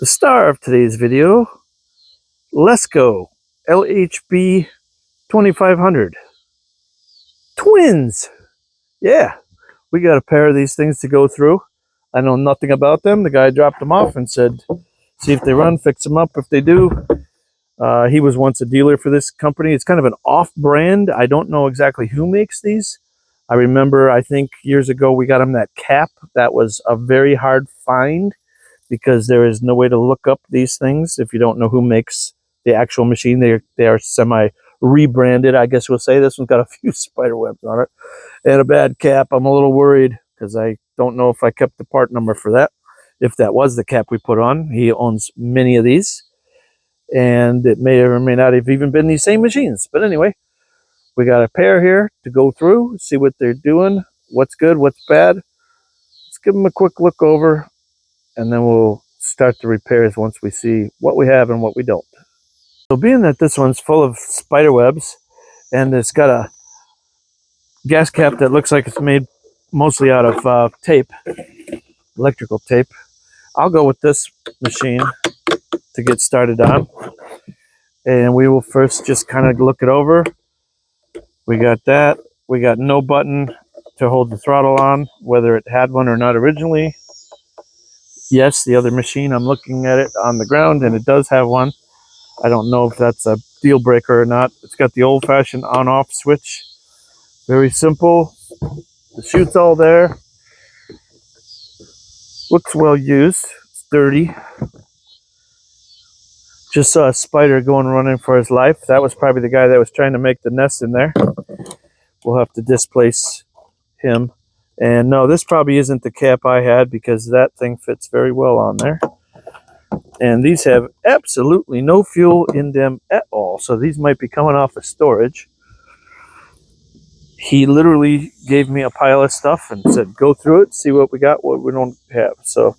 The star of today's video, Lesco LHB2500. Twins! Yeah, we got a pair of these things to go through. I know nothing about them. The guy dropped them off and said, see if they run, fix them up if they do. He was once a dealer for this company. It's kind of an off-brand. I don't know exactly who makes these. I remember, I think years ago, we got him that cap. That was a very hard find because there is no way to look up these things if you don't know who makes the actual machine. They are semi-rebranded, I guess we'll say. This one's got a few spider webs on it and a bad cap. I'm a little worried because I don't know if I kept the part number for that. If that was the cap we put on. He owns many of these, and it may or may not have even been these same machines. But anyway, we got a pair here to go through, see what they're doing, what's good, what's bad. Let's give them a quick look over, and then we'll start the repairs once we see what we have and what we don't. So being that this one's full of spider webs, and it's got a gas cap that looks like it's made mostly out of tape, electrical tape, I'll go with this machine to get started on. And we will first just kind of look it over. We got that. We got no button to hold the throttle on, whether it had one or not originally. Yes, the other machine, I'm looking at it on the ground, and it does have one. I don't know if that's a deal breaker or not. It's got the old-fashioned on-off switch. Very simple. The chute's all there. Looks well used. It's dirty. Just saw a spider going running for his life. That was probably the guy that was trying to make the nest in there. We'll have to displace him. And no, this probably isn't the cap I had because that thing fits very well on there. And these have absolutely no fuel in them at all. So these might be coming off of storage. He literally gave me a pile of stuff and said, go through it, see what we got, what we don't have. So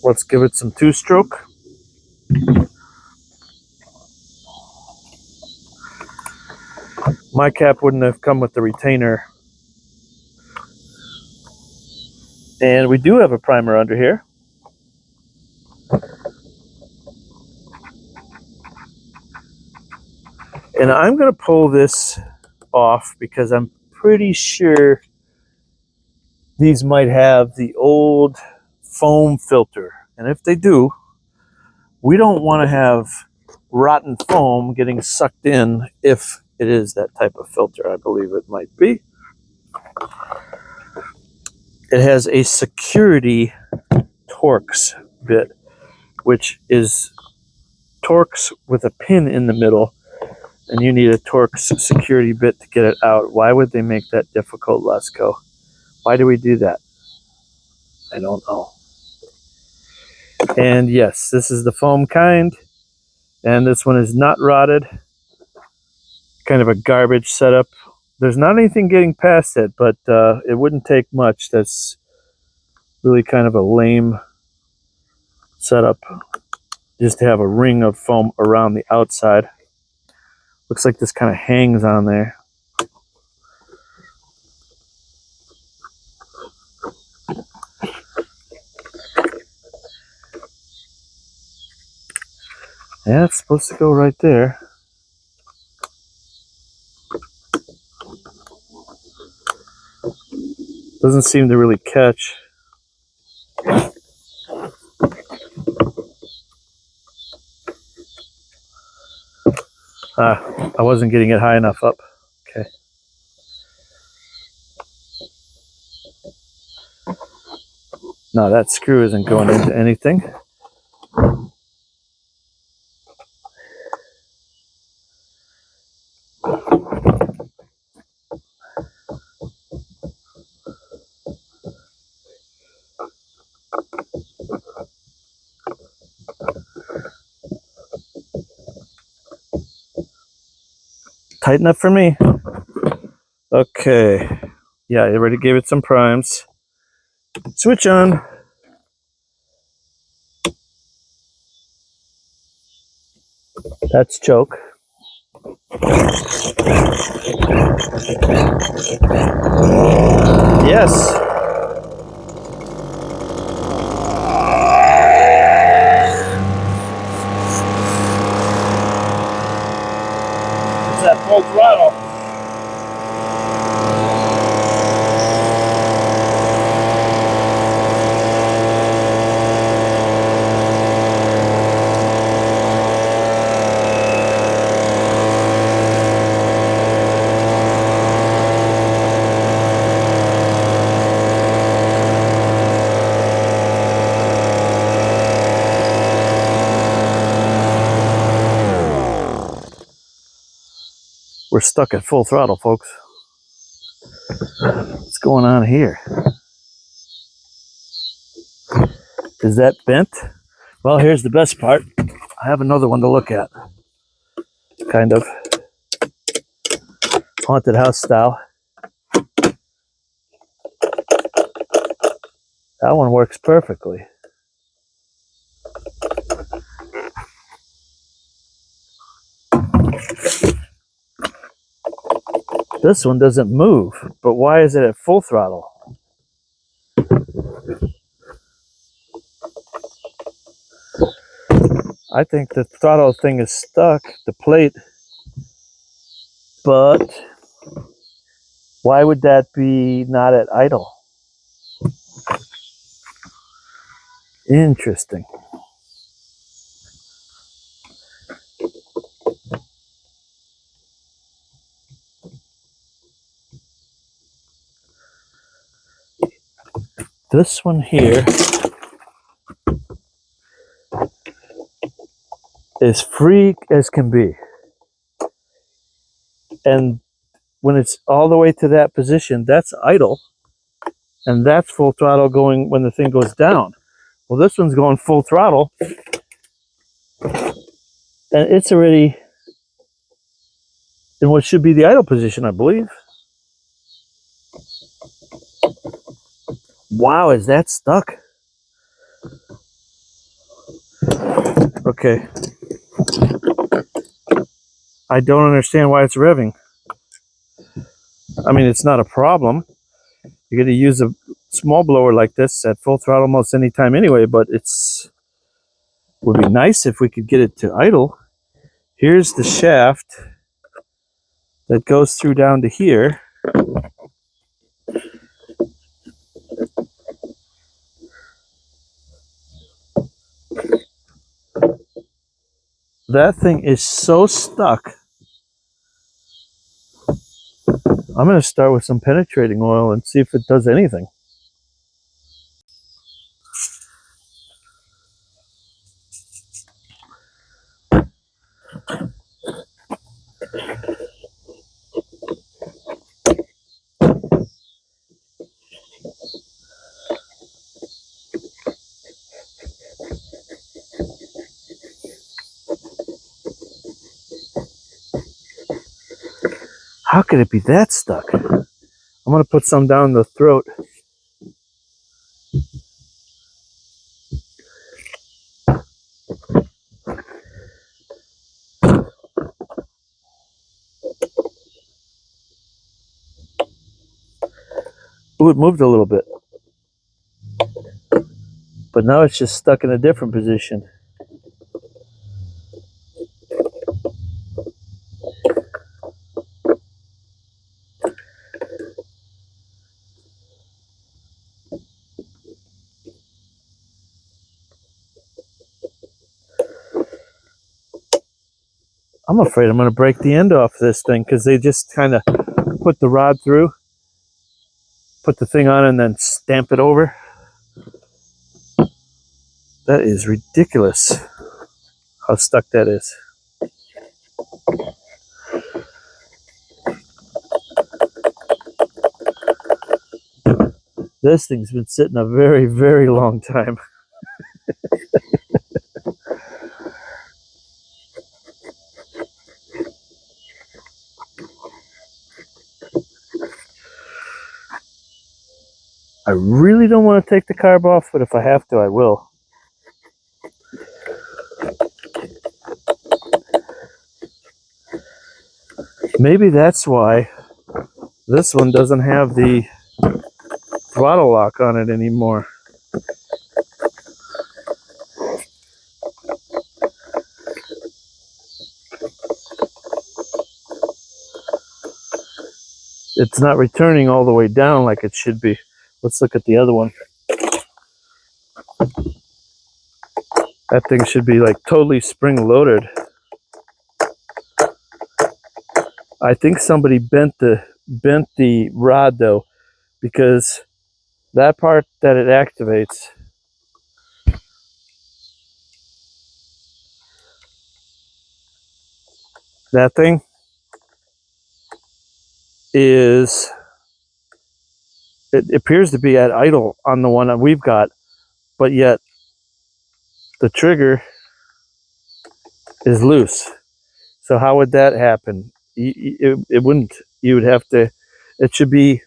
let's give it some two-stroke. My cap wouldn't have come with the retainer. And we do have a primer under here. And I'm going to pull this off because I'm pretty sure these might have the old foam filter. And if they do, we don't want to have rotten foam getting sucked in if it is that type of filter. I believe it might be. It has a security Torx bit, which is Torx with a pin in the middle, and you need a Torx security bit to get it out. Why would they make that difficult, Lesco? Why do we do that? I don't know. And yes, this is the foam kind, and this one is not rotted. Kind of a garbage setup. There's not anything getting past it, but it wouldn't take much. That's really kind of a lame setup, just to have a ring of foam around the outside. Looks like this kind of hangs on there. Yeah, it's supposed to go right there. Doesn't seem to really catch. I wasn't getting it high enough up. Okay. No, that screw isn't going into anything. Tight enough for me. Okay. Yeah, I already gave it some primes. Switch on. That's choke. Yes. We're stuck at full throttle, folks. What's going on here? Is that bent? Well, here's the best part. I have another one to look at. Kind of haunted house style. That one works perfectly. This one doesn't move, but why is it at full throttle? I think the throttle thing is stuck, the plate, but why would that be not at idle? Interesting. This one here is free as can be. And when it's all the way to that position, that's idle. And that's full throttle going when the thing goes down. Well, this one's going full throttle. And it's already in what should be the idle position, I believe. Wow, is that stuck? Okay. I don't understand why it's revving. I mean, it's not a problem. You're going to use a small blower like this at full throttle almost any time anyway, but it's would be nice if we could get it to idle. Here's the shaft that goes through down to here. That thing is so stuck. I'm going to start with some penetrating oil and see if it does anything. How could it be that stuck? I'm going to put some down the throat. Ooh, it moved a little bit. But now it's just stuck in a different position. I'm afraid I'm going to break the end off this thing because they just kind of put the rod through, put the thing on, and then stamp it over. That is ridiculous how stuck that is. This thing's been sitting a very, very long time. I really don't want to take the carb off, but if I have to, I will. Maybe that's why this one doesn't have the throttle lock on it anymore. It's not returning all the way down like it should be. Let's look at the other one. That thing should be like totally spring loaded. I think somebody bent the rod though, because that part that it activates, that thing, is, it appears to be at idle on the one that we've got, but yet the trigger is loose. So how would that happen? It wouldn't. You would have to, it should be,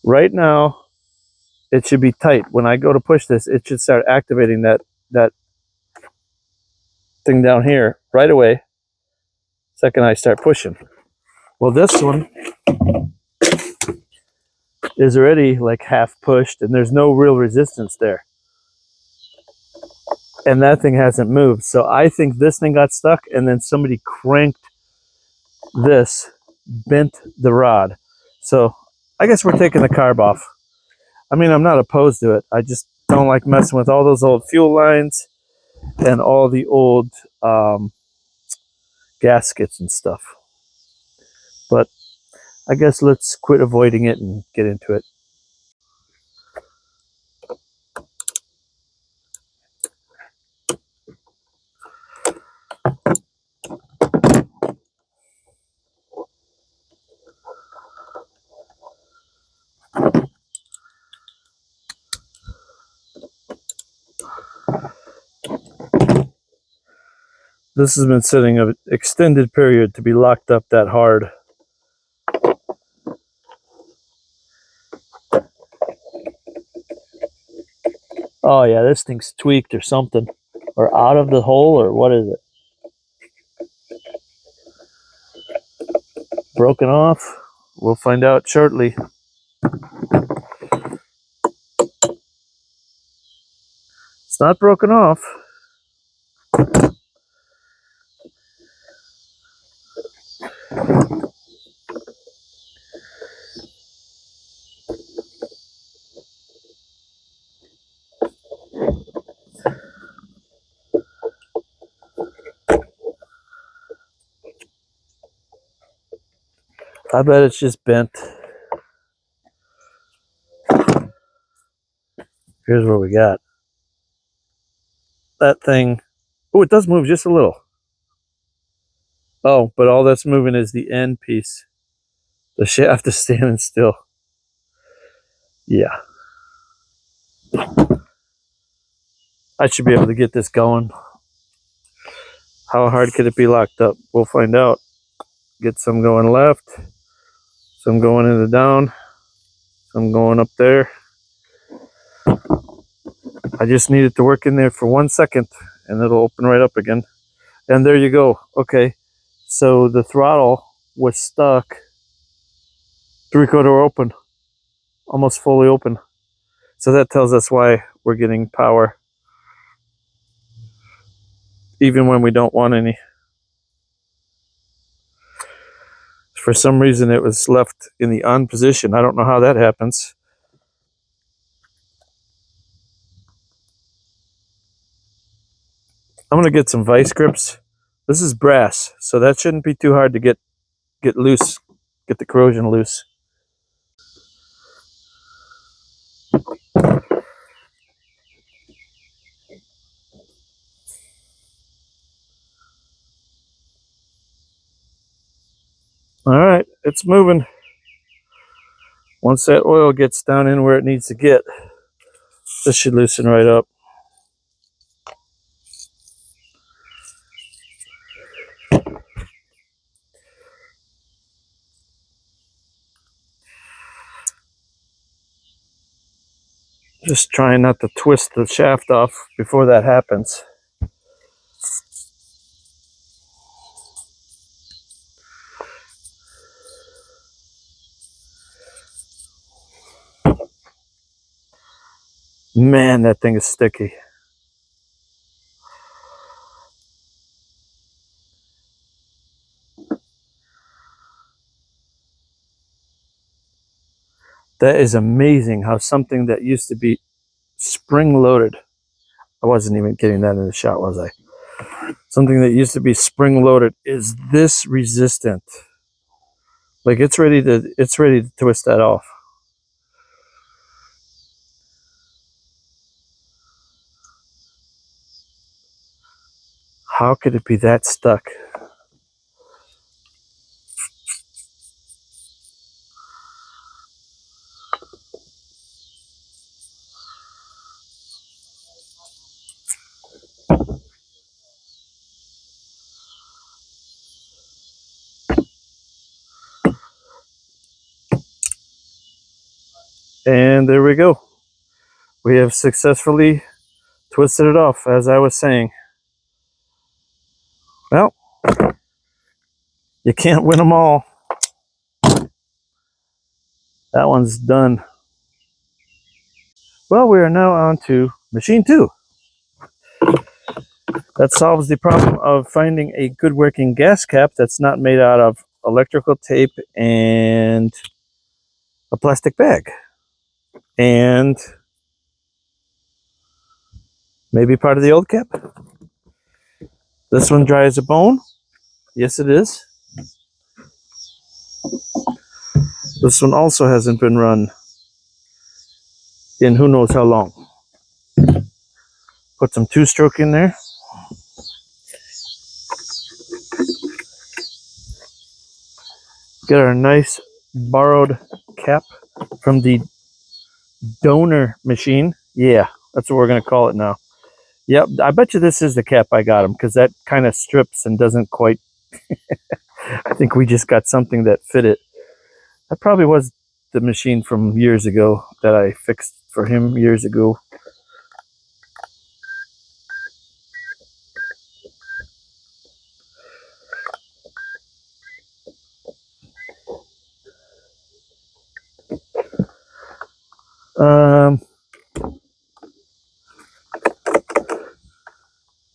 right now, it should be tight. When I go to push this, it should start activating that thing down here right away, second I start pushing. Well, this one is already like half pushed and there's no real resistance there. And that thing hasn't moved. So I think this thing got stuck and then somebody cranked this, bent the rod. So I guess we're taking the carb off. I mean, I'm not opposed to it. I just don't like messing with all those old fuel lines and all the old gaskets and stuff. But I guess let's quit avoiding it and get into it. This has been sitting an extended period to be locked up that hard. Oh yeah, this thing's tweaked or something. Or out of the hole, or what is it? Broken off? We'll find out shortly. It's not broken off. I bet it's just bent. Here's what we got. That thing, oh, it does move just a little. Oh, but all that's moving is the end piece. The shaft is standing still. Yeah. I should be able to get this going. How hard could it be locked up? We'll find out. Get some going left, some going in the down, some going up there. I just need it to work in there for 1 second and it'll open right up again. And there you go. Okay, so the throttle was stuck 3/4 open, almost fully open. So that tells us why we're getting power even when we don't want any. For some reason it was left in the on position. I don't know how that happens. I'm gonna get some vice grips. This is brass, so that shouldn't be too hard to get loose, get the corrosion loose. All right, it's moving. Once that oil gets down in where it needs to get, this should loosen right up. Just trying not to twist the shaft off before that happens. Man, that thing is sticky. That is amazing how something that used to be spring-loaded, I wasn't even getting that in the shot, was I? Something that used to be spring-loaded is this resistant. Like it's ready to twist that off. How could it be that stuck? And there we go. We have successfully twisted it off, as I was saying. Well, you can't win them all. That one's done. Well, we are now on to machine 2. That solves the problem of finding a good working gas cap that's not made out of electrical tape and a plastic bag. And maybe part of the old cap. This one dry as a bone. Yes, it is. This one also hasn't been run in who knows how long. Put some 2-stroke in there. Get our nice borrowed cap from the donor machine. Yeah, that's what we're going to call it now. Yep, I bet you this is the cap I got him, because that kind of strips and doesn't quite... I think we just got something that fit it. That probably was the machine from years ago that I fixed for him years ago.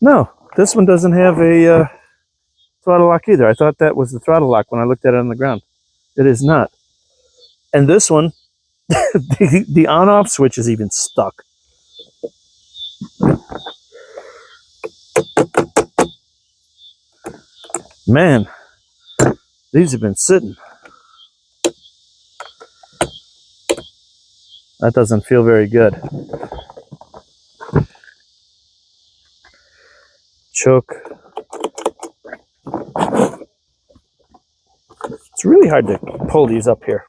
No, this one doesn't have a throttle lock either. I thought that was the throttle lock when I looked at it on the ground. It is not. And this one, the on-off switch is even stuck. Man, these have been sitting. That doesn't feel very good. Choke. It's really hard to pull these up here.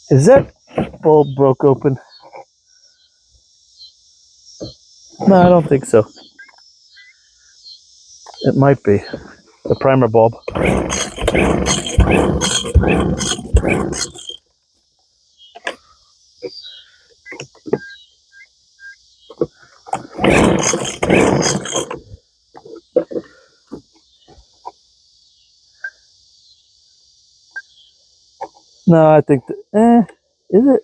Is that bulb broke open? No, I don't think so. It might be. The primer bulb. No, I think is it?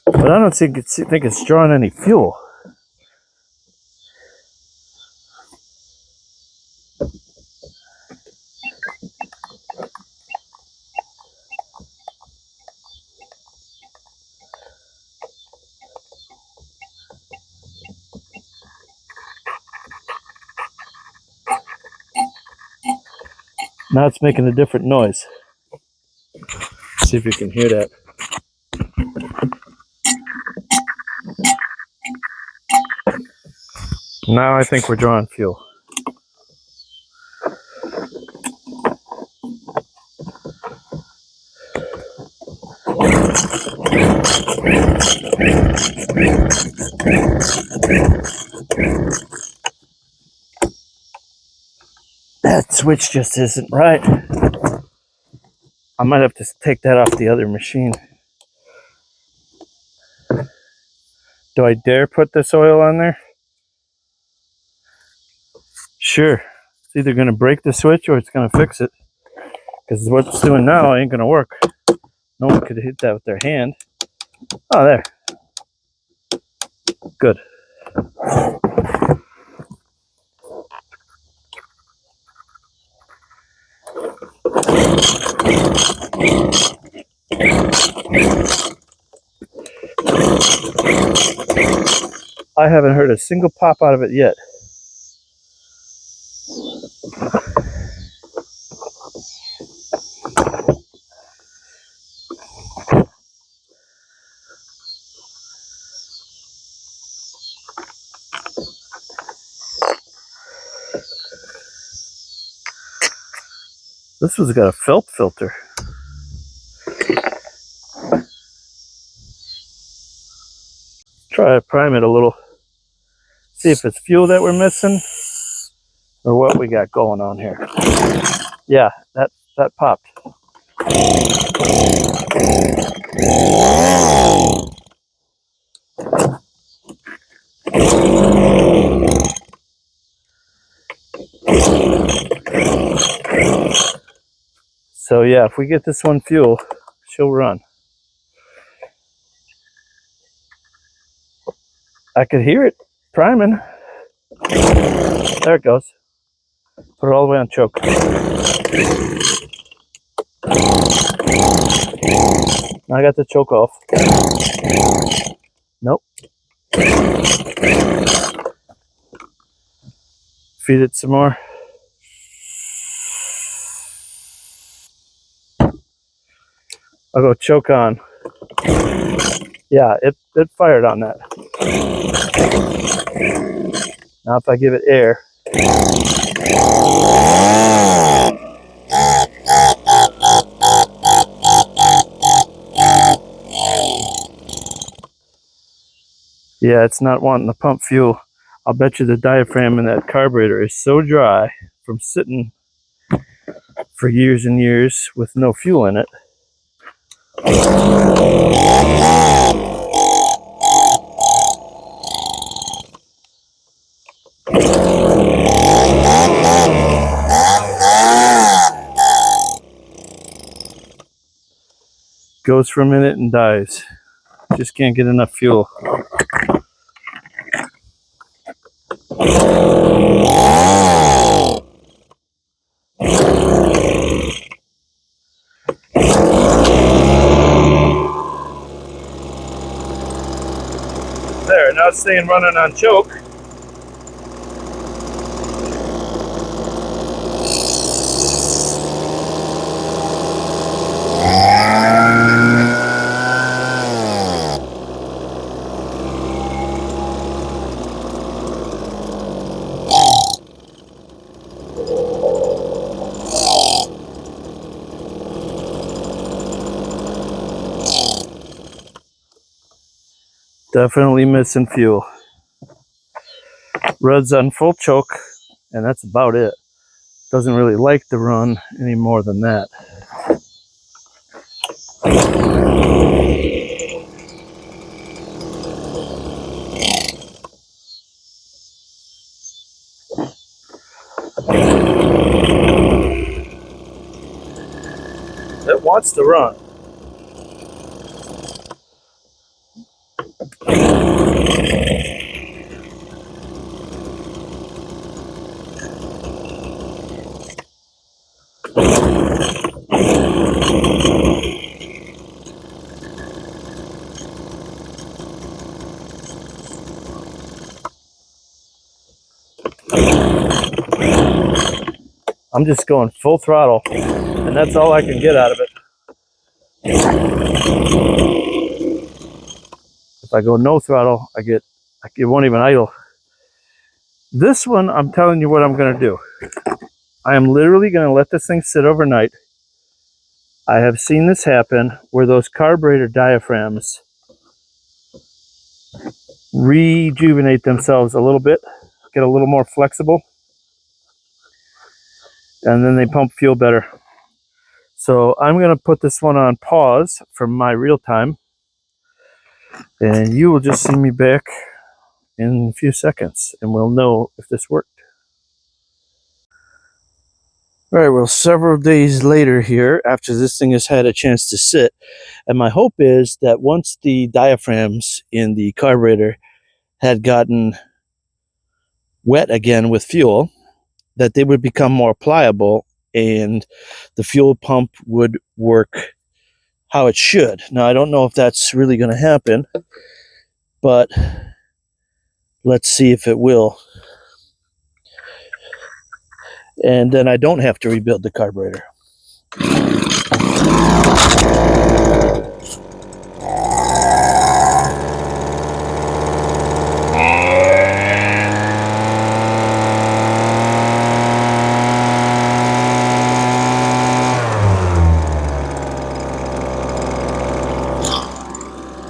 But I don't think it's drawing any fuel. Now it's making a different noise. See if you can hear that. Now I think we're drawing fuel. That switch just isn't right. I might have to take that off the other machine. Do I dare put this oil on there? Sure. It's either going to break the switch or it's going to fix it. Because what it's doing now ain't going to work. No one could hit that with their hand. Oh, there. Good. I haven't heard a single pop out of it yet. This one's got a felt filter. try to prime it a little. See if it's fuel that we're missing or what we got going on here. Yeah, that popped. So yeah, if we get this one fuel, she'll run. I could hear it priming. There it goes. Put it all the way on choke. Now I got the choke off. Nope. Feed it some more. I'll go choke on. Yeah, it fired on that. Now if I give it air. Yeah, it's not wanting to pump fuel. I'll bet you the diaphragm in that carburetor is so dry from sitting for years and years with no fuel in it. Goes for a minute and dies. Just can't get enough fuel. There, now it's staying running on choke. Definitely missing fuel. Runs on full choke, and that's about it. Doesn't really like to run any more than that. It wants to run. I'm just going full throttle, and that's all I can get out of it. If I go no throttle, it won't even idle. This one, I'm telling you what I'm going to do. I am literally going to let this thing sit overnight. I have seen this happen where those carburetor diaphragms rejuvenate themselves a little bit, get a little more flexible, and then they pump fuel better. So I'm going to put this one on pause for my real time, and you will just see me back in a few seconds, and we'll know if this worked. All right, well, several days later here, after this thing has had a chance to sit, and my hope is that once the diaphragms in the carburetor had gotten wet again with fuel, that they would become more pliable and the fuel pump would work how it should. Now, I don't know if that's really going to happen, but let's see if it will. And then I don't have to rebuild the carburetor.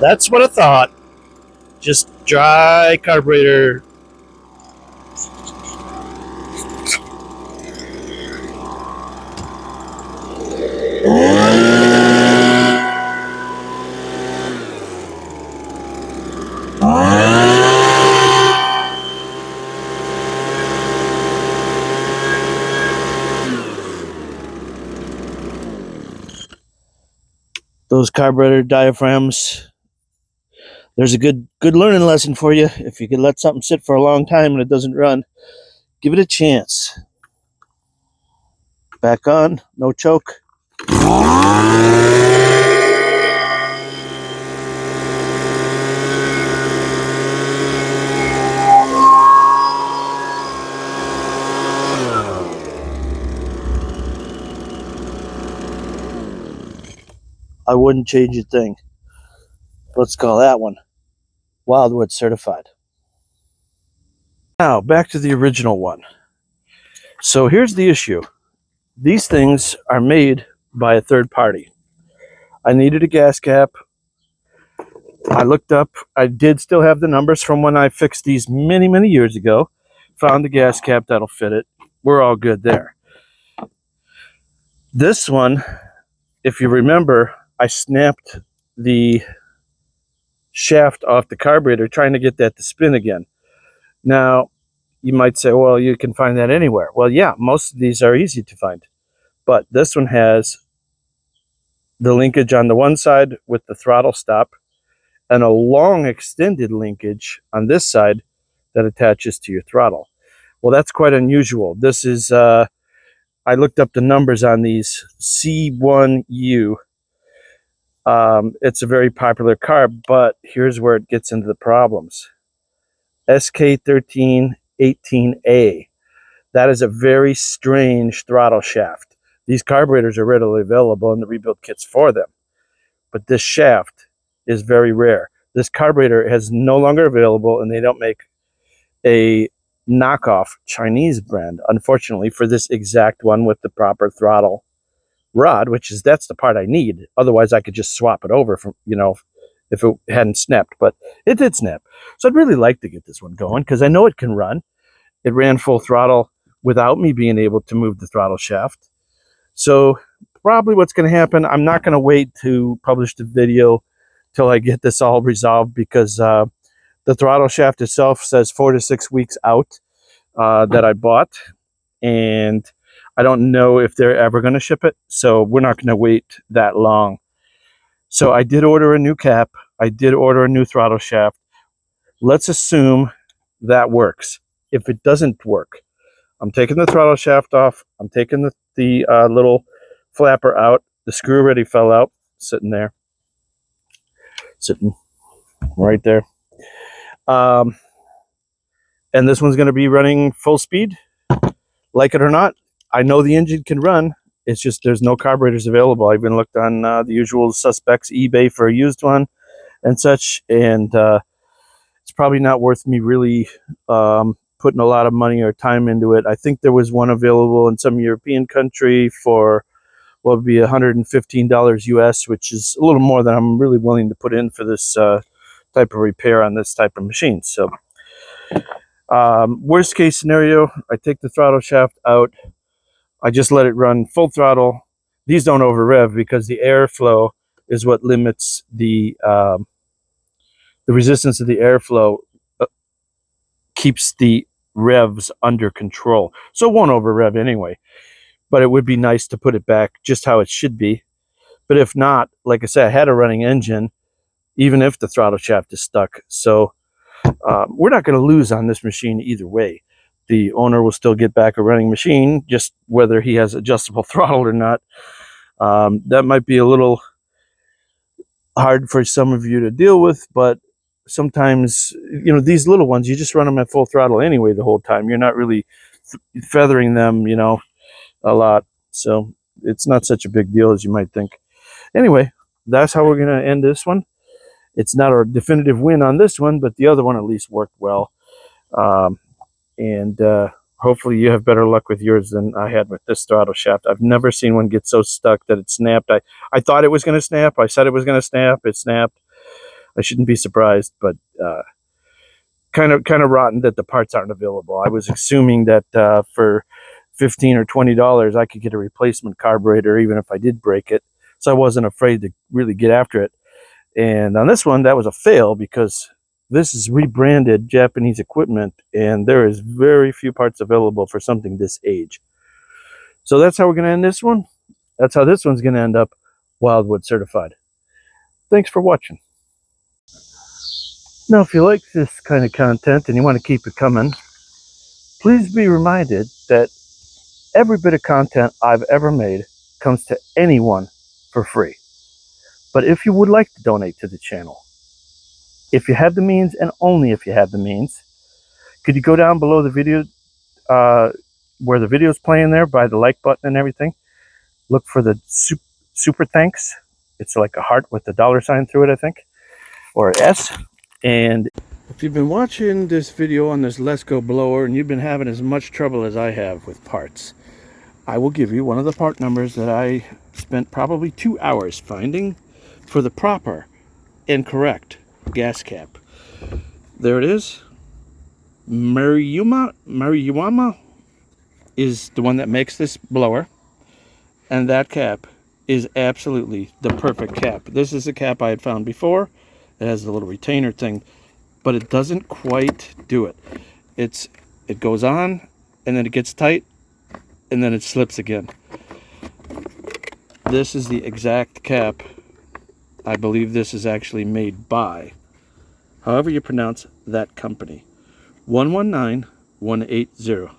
That's what I thought. Just Dry carburetor. Those carburetor diaphragms, there's a good learning lesson for you. If you can let something sit for a long time and it doesn't run, give it a chance. Back on, no choke. I wouldn't change a thing. Let's call that one Wildwood certified. Now, back to the original one. So here's the issue. These things are made by a third party. I needed a gas cap. I looked up. I did still have the numbers from when I fixed these many, many years ago. Found the gas cap that'll fit it. We're all good there. This one, if you remember, I snapped the shaft off the carburetor trying to get that to spin again. Now, you might say, well, you can find that anywhere. Well, yeah, most of these are easy to find. But this one has the linkage on the one side with the throttle stop and a long extended linkage on this side that attaches to your throttle. Well, that's quite unusual. This is, I looked up the numbers on these C1U. It's a very popular carb, but here's where it gets into the problems. SK1318A. That is a very strange throttle shaft. These carburetors are readily available in the rebuild kits for them, but this shaft is very rare. This carburetor is no longer available, and they don't make a knockoff Chinese brand, unfortunately, for this exact one with the proper throttle rod, that's the part I need. Otherwise, I could just swap it over from, if it hadn't snapped, but it did snap. So I'd really like to get this one going because I know it can run. It ran full throttle without me being able to move the throttle shaft. So probably what's going to happen, I'm not going to wait to publish the video till I get this all resolved because the throttle shaft itself says 4 to 6 weeks out that I bought. And I don't know if they're ever going to ship it. So we're not going to wait that long. So I did order a new cap. I did order a new throttle shaft. Let's assume that works. If it doesn't work, I'm taking the throttle shaft off. I'm taking the little flapper out. The screw already fell out, sitting right there. And this one's going to be running full speed, like it or not. I know the engine can run. It's just there's no carburetors available. I even looked on the usual suspects, eBay, for a used one and such, and it's probably not worth me really putting a lot of money or time into it. I think there was one available in some European country for what would be $115 US, which is a little more than I'm really willing to put in for this type of repair on this type of machine. So worst case scenario, I take the throttle shaft out. I just let it run full throttle. These don't over rev because the airflow is what limits the resistance of the airflow, keeps the revs under control. So it won't over rev anyway, but it would be nice to put it back just how it should be. But if not, like I said, I had a running engine, even if the throttle shaft is stuck. So we're not going to lose on this machine either way. The owner will still get back a running machine, just whether he has adjustable throttle or not. That might be a little hard for some of you to deal with, but sometimes, these little ones, you just run them at full throttle anyway the whole time. You're not really feathering them, a lot. So it's not such a big deal as you might think. Anyway, that's how we're going to end this one. It's not a definitive win on this one, but the other one at least worked well. And hopefully you have better luck with yours than I had with this throttle shaft. I've never seen one get so stuck that it snapped. I thought it was going to snap. I said it was going to snap. It snapped. I shouldn't be surprised, but kind of rotten that the parts aren't available. I was assuming that for $15 or $20 I could get a replacement carburetor even if I did break it, so I wasn't afraid to really get after it. And on this one, that was a fail because this is rebranded Japanese equipment and there is very few parts available for something this age. So that's how we're going to end this one. That's how this one's going to end up Wildwood certified. Thanks for watching. Now, if you like this kind of content and you want to keep it coming, please be reminded that every bit of content I've ever made comes to anyone for free. But if you would like to donate to the channel, if you have the means, and only if you have the means, could you go down below the video where the video is playing there by the like button and everything? Look for the super thanks. It's like a heart with the $sign through it, I think, or an S. And if you've been watching this video on this Lesco blower and you've been having as much trouble as I have with parts, I will give you one of the part numbers that I spent probably 2 hours finding for the proper and correct gas cap. There it is. Maruyama is the one that makes this blower, and that cap is absolutely the perfect cap. This is a cap I had found before. It has the little retainer thing, but it doesn't quite do it. It goes on, and then it gets tight, and then it slips again. This is the exact cap. I believe this is actually made by, however you pronounce that company, 119180.